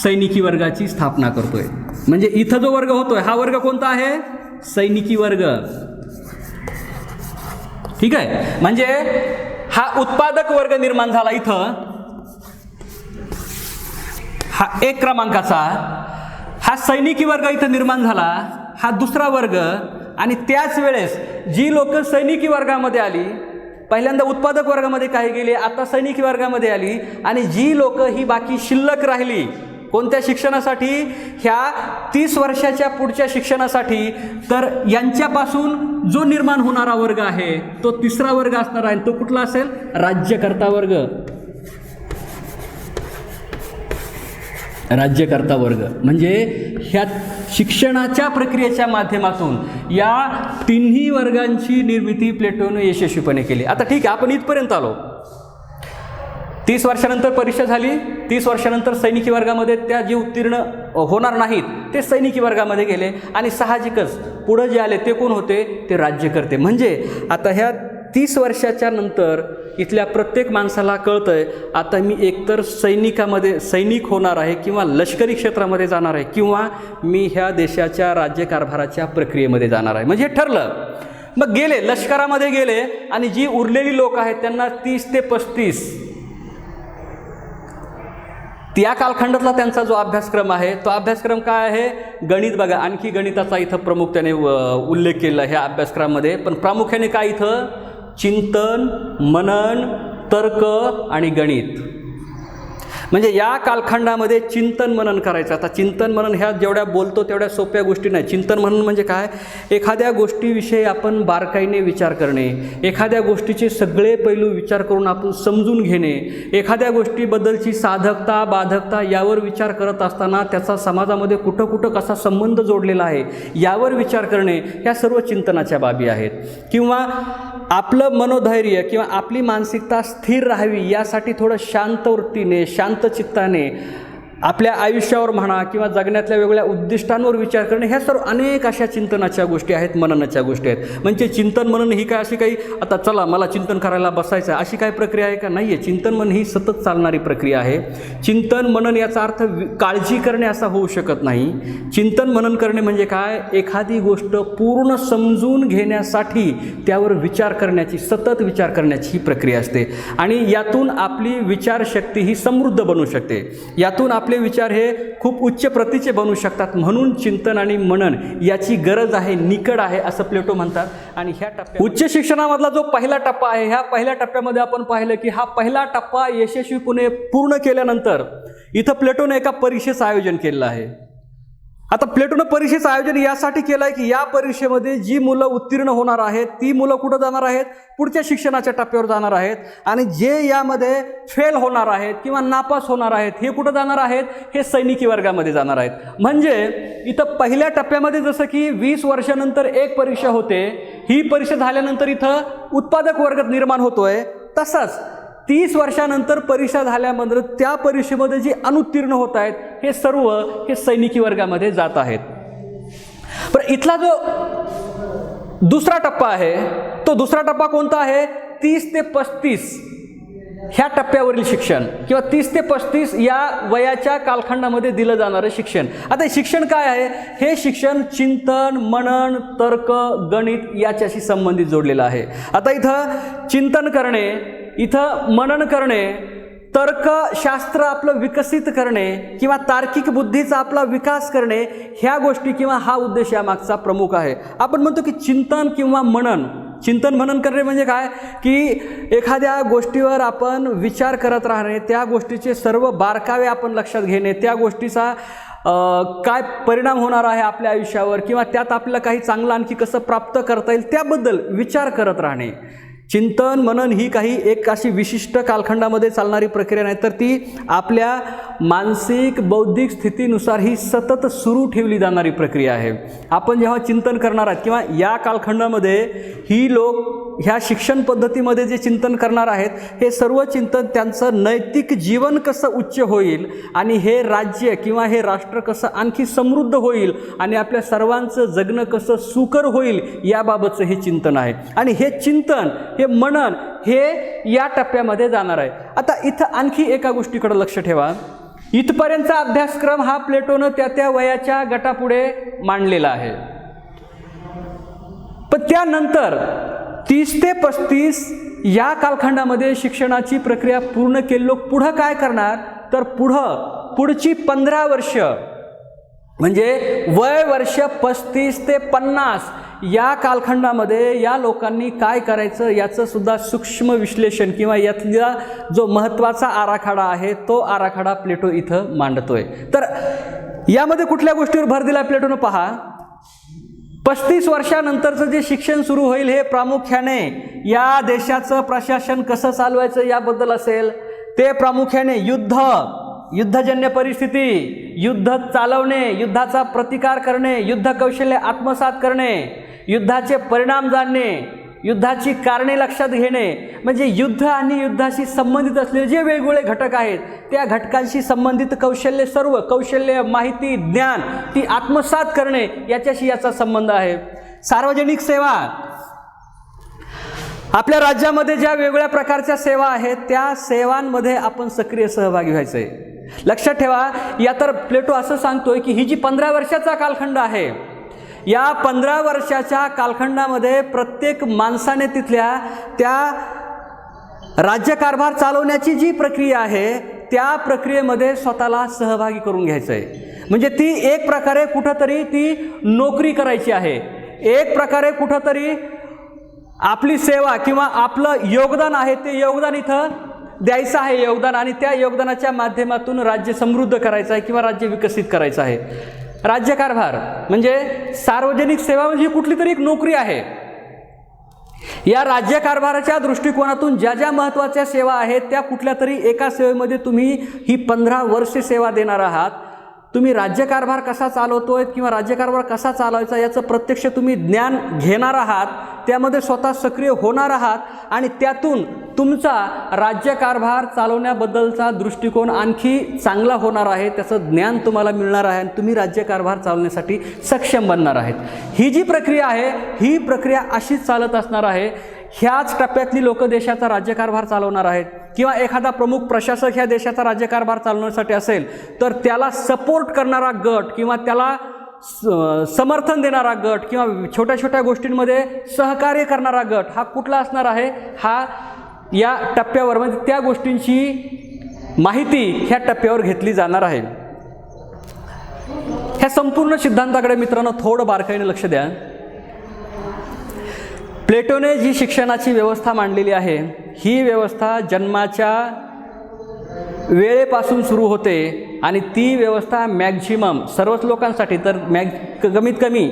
सैनिकी वर्गाची स्थापना करतोय. म्हणजे इथं जो वर्ग होतोय हा वर्ग कोणता आहे? सैनिकी वर्ग. ठीक आहे, म्हणजे हा उत्पादक वर्ग निर्माण झाला इथं, हा 1 क्रमांकाचा. हा सैनिकी वर्ग इथं निर्माण झाला, हा दुसरा वर्ग. आणि त्याच वेळेस जी लोक सैनिकी वर्गामध्ये आली, पहिल्यांदा उत्पादक वर्गामध्ये काही गेले, आता सैनिकी वर्गामध्ये आली, आणि जी लोक ही बाकी शिल्लक राहिली कोणत्या शिक्षणासाठी? ह्या 30 वर्षाच्या पुढच्या शिक्षणासाठी. तर यांच्यापासून जो निर्माण होणारा वर्ग आहे तो तिसरा वर्ग असणार आहे. तो कुठला असेल? राज्यकर्ता वर्ग. राज्यकर्ता वर्ग म्हणजे ह्या शिक्षणाच्या प्रक्रियेच्या माध्यमातून या तिन्ही वर्गांची निर्मिती प्लेटोने यशस्वीपणे केली. आता ठीक आहे, आपण इथपर्यंत आलो. 30 वर्षानंतर परीक्षा झाली, 30 वर्षानंतर सैनिकी वर्गामध्ये त्या जे उत्तीर्ण होणार नाहीत ते सैनिकी वर्गामध्ये गेले, आणि साहजिकच पुढं जे आले ते कोण होते? ते राज्यकर्ते. म्हणजे आता ह्या 30 वर्षाच्या नंतर इथल्या प्रत्येक माणसाला कळतंय आता मी एकतर सैनिक होणार आहे किंवा लष्करी क्षेत्रामध्ये जाणार आहे, किंवा मी ह्या देशाच्या राज्यकारभाराच्या प्रक्रियेमध्ये जाणार आहे. म्हणजे ठरलं. मग गेले, लष्करामध्ये गेले, आणि जी उरलेली लोक आहेत त्यांना 30 ते 35 त्या कालखंडातला त्यांचा जो अभ्यासक्रम आहे तो अभ्यासक्रम काय आहे? गणित. बघा, आणखी गणिताचा इथं प्रमुख त्याने उल्लेख केला ह्या अभ्यासक्रमामध्ये. पण प्रामुख्याने काय इथं? चिंतन, मनन, तर्क आणि गणित. म्हणजे या कालखंडामध्ये चिंतन मनन करायचं. आता चिंतन मनन ह्या जेवढ्या बोलतो तेवढ्या सोप्या गोष्टी नाही. चिंतन मनन म्हणजे काय? एखाद्या गोष्टीविषयी आपण बारकाईने विचार करणे, एखाद्या गोष्टीचे सगळे पैलू विचार करून आपण समजून घेणे, एखाद्या गोष्टीबद्दलची साधकता बाधकता यावर विचार करत असताना त्याचा समाजामध्ये कुठं कुठं कसा संबंध जोडलेला आहे यावर विचार करणे, ह्या सर्व चिंतनाच्या बाबी आहेत. किंवा आपलं मनोधैर्य किंवा आपली मानसिकता स्थिर राहावी यासाठी थोडं शांत वृत्तीने, शांत चित्ताने आपल्या आयुष्यावर म्हणा किंवा जगण्यातल्या वेगवेगळ्या उद्दिष्टांवर विचार करणे, ह्या सर्व अनेक अशा चिंतनाच्या गोष्टी आहेत, मननाच्या गोष्टी आहेत. म्हणजे चिंतन मनन ही काय अशी काही आता चला मला चिंतन करायला बसायचं आहे अशी काय प्रक्रिया आहे का? नाही आहे. चिंतन मनन ही सतत चालणारी प्रक्रिया आहे. चिंतन मनन याचा अर्थ काळजी करणे असा होऊ शकत नाही. चिंतन मनन करणे म्हणजे काय? एखादी गोष्ट पूर्ण समजून घेण्यासाठी त्यावर विचार करण्याची, सतत विचार करण्याची ही प्रक्रिया असते. आणि यातून आपली विचारशक्ती ही समृद्ध बनू शकते. यातून आपले विचार हे खूप उच्च प्रतीचे बनू शकतात. म्हणून चिंतन आणि मनन याची गरज आहे, निकड आहे असं प्लेटो म्हणतात. आणि ह्या टप्प्यात उच्च शिक्षणामधला जो पहिला टप्पा आहे, ह्या पहिल्या टप्प्यामध्ये आपण पाहिलं की हा पहिला टप्पा यशस्वीपणे पूर्ण केल्यानंतर इथं प्लेटोने एका परीक्षेचं आयोजन केलेलं आहे. आता प्लेटोनं परीक्षेचं आयोजन यासाठी केलं आहे की या परीक्षेमध्ये जी मुलं उत्तीर्ण होणार आहेत ती मुलं कुठं जाणार आहेत? पुढच्या शिक्षणाच्या टप्प्यावर जाणार आहेत. आणि जे यामध्ये फेल होणार आहेत किंवा नापास होणार आहेत हे कुठं जाणार आहेत? हे सैनिकी वर्गामध्ये जाणार आहेत. म्हणजे इथं पहिल्या टप्प्यामध्ये जसं की 20 वर्षानंतर एक परीक्षा होते, ही परीक्षा झाल्यानंतर इथं उत्पादक वर्ग निर्माण होतोय, तसंच 30 वर्षानंतर परीक्षा झाल्यानंतर त्या परीक्षेमध्ये जे अनुत्तीर्ण होत आहेत हे सर्व हे सैनिकी वर्गामध्ये जात आहेत. पण इथला जो दुसरा टप्पा आहे तो दुसरा टप्पा कोणता आहे? 30 ते 35 ह्या टप्प्यावरील शिक्षण किंवा 30 ते 35 या वयाच्या कालखंडामध्ये दिलं जाणारं शिक्षण. आता शिक्षण काय आहे? हे शिक्षण चिंतन, मनन, तर्क, गणित याच्याशी संबंधित जोडलेलं आहे. आता इथं चिंतन करणे, इथं मनन करणे, तर्कशास्त्र आपलं विकसित करणे किंवा तार्किक बुद्धीचा आपला विकास करणे, ह्या गोष्टी किंवा हा उद्देश यामागचा प्रमुख आहे. आपण म्हणतो की चिंतन किंवा मनन, चिंतन मनन करणे म्हणजे काय? की एखाद्या गोष्टीवर आपण विचार करत राहणे, त्या गोष्टीचे सर्व बारकावे आपण लक्षात घेणे, त्या गोष्टीचा काय परिणाम होणार आहे आपल्या आयुष्यावर किंवा त्यात आपल्याला काही चांगलं आणखी कसं प्राप्त करता येईल त्याबद्दल विचार करत राहणे. चिंतन मनन ही काही एक अशी विशिष्ट कालखंडामध्ये चालणारी प्रक्रिया नाही, तर ती आपल्या मानसिक बौद्धिक स्थितीनुसार ही सतत सुरू ठेवली जाणारी प्रक्रिया आहे. आपण जेव्हा चिंतन करणार आहात किंवा या कालखंडामध्ये ही लोक ह्या शिक्षण पद्धतीमध्ये जे चिंतन करणार आहेत हे सर्व चिंतन त्यांचं नैतिक जीवन कसं उच्च होईल आणि हे राज्य किंवा हे राष्ट्र कसं आणखी समृद्ध होईल आणि आपल्या सर्वांचं जगणं कसं सुकर होईल याबाबतचं हे चिंतन आहे. आणि हे चिंतन, हे मनन हे या टप्प्यामध्ये जाणार आहे. आता इथं आणखी एका गोष्टीकडे लक्ष ठेवा. इथपर्यंतचा अभ्यासक्रम हा प्लेटोनं त्या वयाच्या गटापुढे मांडलेला आहे. पण त्यानंतर 30 ते 35 या कालखंडामध्ये शिक्षणाची प्रक्रिया पूर्ण केली. लोक पुढं काय करणार? तर पुढची 15 वर्ष म्हणजे वय वर्ष 35 ते 50 या कालखंडामध्ये या लोकांनी काय करायचं याचं सुद्धा सूक्ष्म विश्लेषण किंवा यातला जो महत्त्वाचा आराखडा आहे तो आराखडा प्लेटो इथं मांडतोय. तर यामध्ये कुठल्या गोष्टीवर भर दिला प्लेटोनं? पहा, 35 वर्षानंतरचं जे शिक्षण सुरू होईल हे प्रामुख्याने या देशाचं प्रशासन कसं चालवायचं याबद्दल असेल. ते प्रामुख्याने युद्धजन्य परिस्थिती, युद्ध चालवणे, युद्धाचा प्रतिकार करणे, युद्ध कौशल्य आत्मसात करणे, युद्धाचे परिणाम जाणणे, युद्धाची कारणे लक्षात घेणे, म्हणजे युद्ध आणि युद्धाशी संबंधित असलेले जे वेगवेगळे घटक आहेत त्या घटकांशी संबंधित कौशल्य, सर्व कौशल्य, माहिती, ज्ञान ती आत्मसात करणे याच्याशी याचा संबंध आहे. सार्वजनिक सेवा, आपल्या राज्यामध्ये ज्या वेगवेगळ्या प्रकारच्या सेवा आहेत त्या सेवांमध्ये आपण सक्रिय सहभागी व्हायचं आहे. लक्षात ठेवा, या तर प्लेटो असं सांगतोय की ही जी 15 वर्षाचा कालखंड आहे, या 15 वर्षाच्या कालखंडामध्ये प्रत्येक माणसाने तिथल्या त्या राज्यकारभार चालवण्याची जी प्रक्रिया आहे त्या प्रक्रियेमध्ये स्वतःला सहभागी करून घ्यायचं आहे. म्हणजे ती एक प्रकारे कुठंतरी ती नोकरी करायची आहे, एक प्रकारे कुठंतरी आपली सेवा किंवा आपलं योगदान आहे ते योगदान इथं द्यायचं आहे योगदान, आणि त्या योगदानाच्या माध्यमातून राज्य समृद्ध करायचं आहे किंवा राज्य विकसित करायचं आहे. राज्यकारभार म्हणजे सार्वजनिक सेवा म्हणजे कुठली तरी एक नोकरी आहे. या राज्यकारभाराच्या दृष्टिकोनातून ज्या ज्या महत्त्वाच्या सेवा आहेत त्या कुठल्या तरी एका सेवेमध्ये तुम्ही ही 15 वर्षे सेवा देणार आहात. तुम्ही राज्यकारभार कसा चालवतोय किंवा राज्यकारभार कसा चालवायचा याचं प्रत्यक्ष तुम्ही ज्ञान घेणार आहात, त्यामध्ये स्वतः सक्रिय होणार आहात आणि त्यातून तुमचा राज्यकारभार चालवण्याबद्दलचा दृष्टिकोन आणखी चांगला होणार आहे, त्याचं ज्ञान तुम्हाला मिळणार आहे आणि तुम्ही राज्यकारभार चालवण्यासाठी सक्षम बनणार आहेत. ही जी प्रक्रिया आहे ही प्रक्रिया अशीच चालत असणार आहे. ह्याच टप्प्यातली लोक देशाचा राज्यकारभार चालवणार आहेत किंवा एखादा प्रमुख प्रशासक ह्या देशाचा राज्यकारभार चालवण्यासाठी असेल तर त्याला सपोर्ट करणारा गट किंवा त्याला समर्थन देणारा गट किंवा छोट्या छोट्या गोष्टींमध्ये सहकार्य करणारा गट हा कुठला असणार आहे, हा या टप्प्यावर म्हणजे त्या गोष्टींची माहिती ह्या टप्प्यावर घेतली जाणार आहे. ह्या संपूर्ण सिद्धांताकडे मित्रांनो थोडं बारकाईने लक्ष द्या. प्लेटोने जी शिक्षणाची व्यवस्था मांडलेली आहे ही व्यवस्था जन्माच्या वेळेपासून सुरू होते आणि ती व्यवस्था मॅक्झिमम सर्वच लोकांसाठी तर कमीत कमी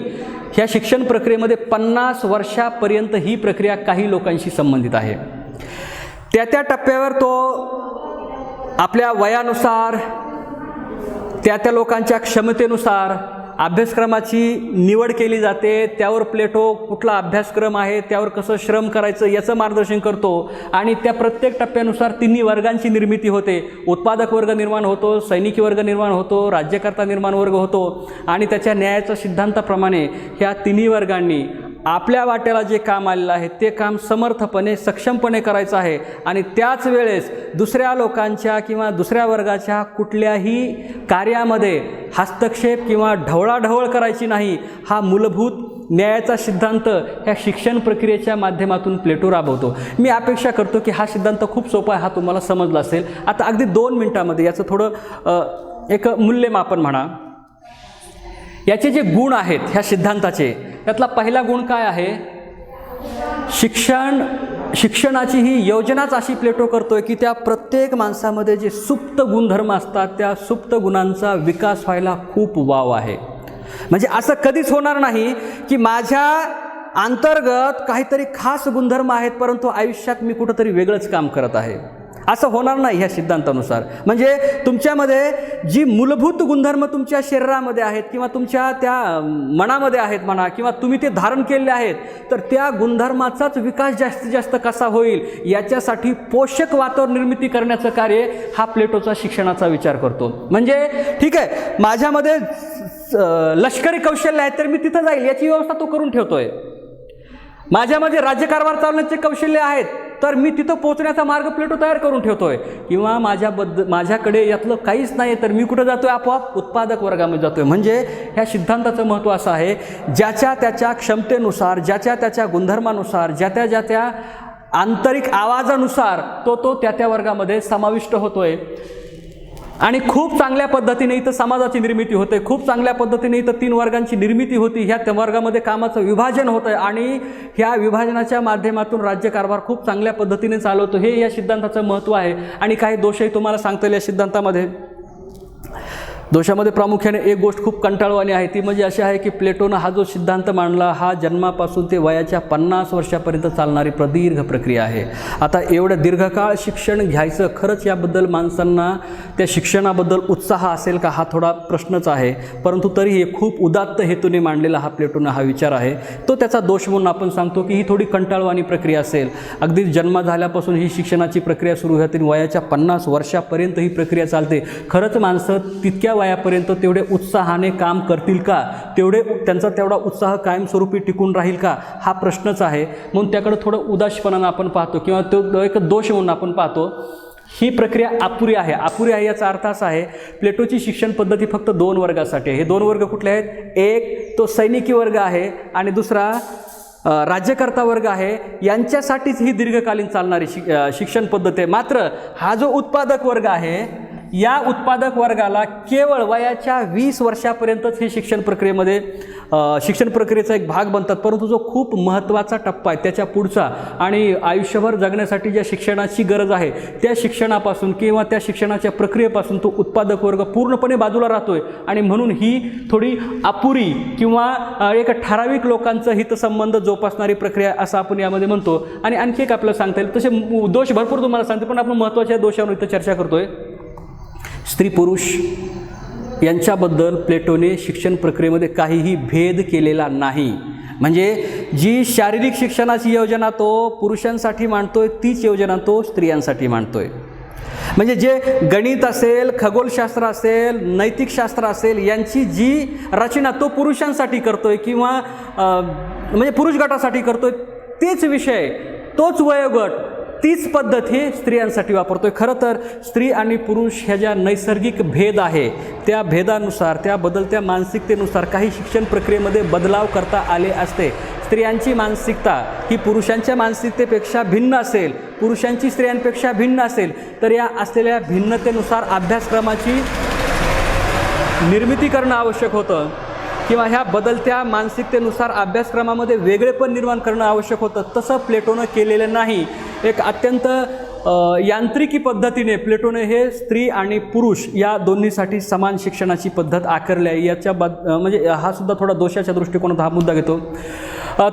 ह्या शिक्षण प्रक्रियेमध्ये 50 वर्षापर्यंत ही प्रक्रिया काही लोकांशी संबंधित आहे. त्या टप्प्यावर तो आपल्या वयानुसार त्या लोकांच्या क्षमतेनुसार अभ्यासक्रमाची निवड केली जाते. त्यावर प्लेटो कुठला अभ्यासक्रम आहे त्यावर कसं श्रम करायचं याचं मार्गदर्शन करतो आणि त्या प्रत्येक टप्प्यानुसार तिन्ही वर्गांची निर्मिती होते. उत्पादक वर्ग निर्माण होतो, सैनिकी वर्ग निर्माण होतो, राज्यकर्ता निर्माण वर्ग होतो आणि त्याच्या न्यायाच्या सिद्धांताप्रमाणे ह्या तिन्ही वर्गांनी आपल्या वाट्याला जे काम आलेलं आहे ते काम समर्थपणे सक्षमपणे करायचं आहे आणि त्याच वेळेस दुसऱ्या लोकांच्या किंवा दुसऱ्या वर्गाच्या कुठल्याही कार्यामध्ये हस्तक्षेप किंवा ढवळाढवळ करायची नाही. हा मूलभूत न्यायाचा सिद्धांत ह्या शिक्षण प्रक्रियेच्या माध्यमातून प्लेटो राबवतो. मी अपेक्षा करतो की हा सिद्धांत खूप सोपा आहे, हा तुम्हाला समजला असेल. आता अगदी 2 मिनिटांमध्ये याचं थोडं एक मूल्यमापन म्हणा. याचे जे गुण आहेत ह्या सिद्धांताचे, त्यातला पहिला गुण काय आहे, शिक्षणाची ही योजनाच अशी प्लेटो करतोय की त्या प्रत्येक माणसामध्ये जे सुप्त गुणधर्म असतात त्या सुप्त गुणांचा विकास व्हायला खूप वाव आहे. म्हणजे असं कधीच होणार नाही की माझ्या अंतर्गत काहीतरी खास गुणधर्म आहेत परंतु आयुष्यात मी कुठंतरी वेगळंच काम करत आहे, असं होणार नाही ह्या सिद्धांतानुसार. म्हणजे तुमच्यामध्ये जी मूलभूत गुणधर्म तुमच्या शरीरामध्ये आहेत किंवा तुमच्या त्या मनामध्ये आहेत म्हणा किंवा तुम्ही ते धारण केलेले आहेत तर त्या गुणधर्माचाच विकास जास्तीत जास्त कसा होईल याच्यासाठी पोषक वातावरण निर्मिती करण्याचं कार्य हा प्लेटोचा शिक्षणाचा विचार करतो. म्हणजे ठीक आहे, माझ्यामध्ये लष्करी कौशल्य आहे तर मी तिथं जाईल याची व्यवस्था तो करून ठेवतोय. माझ्यामध्ये राज्यकारभार चालवण्याचे कौशल्य आहेत तर मी तिथं पोहोचण्याचा मार्ग प्लेटो तयार करून ठेवतोय. किंवा माझ्याकडे यातलं काहीच नाही तर मी कुठं जातोय, आपोआप उत्पादक वर्गामध्ये जातोय. म्हणजे ह्या सिद्धांताचं महत्त्व असं आहे, ज्याच्या त्याच्या क्षमतेनुसार, ज्याच्या त्याच्या गुणधर्मानुसार, ज्या त्या आंतरिक आवाजानुसार तो त्या वर्गामध्ये समाविष्ट होतोय आणि खूप चांगल्या पद्धतीने इथं समाजाची निर्मिती होते, खूप चांगल्या पद्धतीने इथं 3 वर्गांची निर्मिती होती. ह्या वर्गामध्ये कामाचं विभाजन होतं आहे आणि ह्या विभाजनाच्या माध्यमातून राज्यकारभार खूप चांगल्या पद्धतीने चालवतो. हे या सिद्धांताचं महत्त्व आहे. आणि काही दोषही तुम्हाला सांगता येईल या सिद्धांतामध्ये. दोषामध्ये प्रामुख्याने एक गोष्ट खूप कंटाळवाणी आहे, ती म्हणजे अशी आहे की प्लेटोनं हा जो सिद्धांत मांडला हा जन्मापासून ते वयाच्या 50 वर्षापर्यंत चालणारी प्रदीर्घ प्रक्रिया आहे. आता एवढं दीर्घकाळ शिक्षण घ्यायचं खरंच याबद्दल माणसांना त्या शिक्षणाबद्दल उत्साह असेल का हा थोडा प्रश्नच आहे. परंतु तरीही खूप उदात्त हेतूने मांडलेला हा प्लेटोनं हा विचार आहे. तो त्याचा दोष म्हणून आपण सांगतो की ही थोडी कंटाळवाणी प्रक्रिया असेल. अगदी जन्म झाल्यापासून ही शिक्षणाची प्रक्रिया सुरू होते, वयाच्या 50 वर्षापर्यंत ही प्रक्रिया चालते. खरंच माणसं तितक्या वयापर्यंत तेवढे उत्साहाने काम करतील का, त्यांचा तेवढा उत्साह कायमस्वरूपी टिकून राहील का, हा प्रश्नच आहे. म्हणून त्याकडे थोडं उदासीपणानं आपण पाहतो किंवा तो एक दोष म्हणून आपण पाहतो. ही प्रक्रिया अपुरी आहे. अपुरी आहे याचा अर्थ असा आहे, प्लेटोची शिक्षण पद्धती फक्त 2 वर्गासाठी आहे. हे 2 वर्ग कुठले आहेत, एक तो सैनिकी वर्ग आहे आणि दुसरा राज्यकर्ता वर्ग आहे. यांच्यासाठीच ही दीर्घकालीन चालणारी शिक्षण पद्धती आहे. मात्र हा जो उत्पादक वर्ग आहे या उत्पादक वर्गाला केवळ वयाच्या 20 वर्षापर्यंतच हे शिक्षण प्रक्रियेचा एक भाग बनतात, परंतु जो खूप महत्त्वाचा टप्पा आहे त्याच्या पुढचा आणि आयुष्यभर जगण्यासाठी ज्या शिक्षणाची गरज आहे त्या शिक्षणापासून किंवा त्या शिक्षणाच्या प्रक्रियेपासून तो उत्पादक वर्ग पूर्णपणे बाजूला राहतोय आणि म्हणून ही थोडी अपुरी किंवा एक ठराविक लोकांचं हितसंबंध जोपासणारी प्रक्रिया असं आपण यामध्ये म्हणतो. आणि आणखी एक आपल्याला सांगता येईल, तसे दोष भरपूर तुम्हाला सांगते, पण आपण महत्त्वाच्या दोषांवर इथं चर्चा करतोय. स्त्री पुरुष यांच्याबद्दल प्लेटोने शिक्षण प्रक्रियेमध्ये काहीही भेद केलेला नाही. म्हणजे जी शारीरिक शिक्षणाची योजना तो पुरुषांसाठी मांडतोय तीच योजना तो स्त्रियांसाठी मांडतोय. म्हणजे जे गणित असेल, खगोलशास्त्र असेल, नैतिकशास्त्र असेल यांची जी रचना तो पुरुषांसाठी करतोय किंवा म्हणजे पुरुष गटासाठी करतोय, तेच विषय, तोच वयोगट, तीच पद्धत हे स्त्रियांसाठी वापरतोय. खरं तर स्त्री आणि पुरुष ह्या ज्या नैसर्गिक भेद आहे त्या भेदानुसार, त्या बदलत्या मानसिकतेनुसार काही शिक्षण प्रक्रियेमध्ये बदलाव करता आले असते. स्त्रियांची मानसिकता ही पुरुषांच्या मानसिकतेपेक्षा भिन्न असेल, पुरुषांची स्त्रियांपेक्षा भिन्न असेल, तर या असलेल्या भिन्नतेनुसार अभ्यासक्रमाची निर्मिती करणं आवश्यक होतं किंवा ह्या बदलत्या मानसिकतेनुसार अभ्यासक्रमामध्ये वेगळेपण निर्माण करणं आवश्यक होतं. तसं प्लेटोनं केलेलं नाही. एक अत्यंत यांत्रिकी पद्धतीने प्लेटोने हे स्त्री आणि पुरुष या दोन्हीसाठी समान शिक्षणाची पद्धत आखरली आहे. याच्या म्हणजे हा सुद्धा थोडा दोषाच्या दृष्टिकोनात हा मुद्दा घेतो.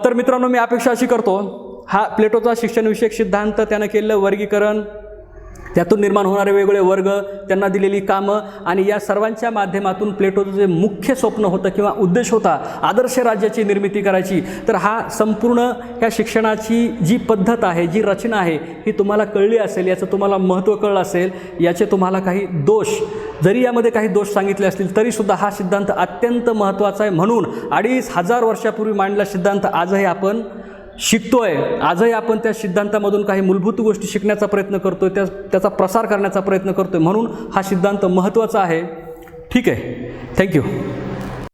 तर मित्रांनो, मी अपेक्षा अशी करतो, हा प्लेटोचा शिक्षणविषयक सिद्धांत, त्यानं केलेलं वर्गीकरण, त्यातून निर्माण होणारे वेगवेगळे वर्ग, त्यांना दिलेली कामं आणि या सर्वांच्या माध्यमातून प्लेटोचं जे मुख्य स्वप्न होतं किंवा उद्देश होता आदर्श राज्याची निर्मिती करायची, तर हा संपूर्ण ह्या शिक्षणाची जी पद्धत आहे, जी रचना आहे, ही तुम्हाला कळली असेल, याचं तुम्हाला महत्त्व कळलं असेल. याचे तुम्हाला काही दोष, जरी यामध्ये काही दोष सांगितले असतील तरीसुद्धा हा सिद्धांत अत्यंत महत्त्वाचा आहे. म्हणून 2500 वर्षापूर्वी मांडलेला सिद्धांत आजही आपण शिकतोय. आजही आपण त्या सिद्धांतामधून काही मूलभूत गोष्टी शिकण्याचा प्रयत्न करतोय, त्याचा प्रसार करण्याचा प्रयत्न करतोय. म्हणून हा सिद्धांत महत्त्वाचा आहे. ठीक आहे, थँक्यू.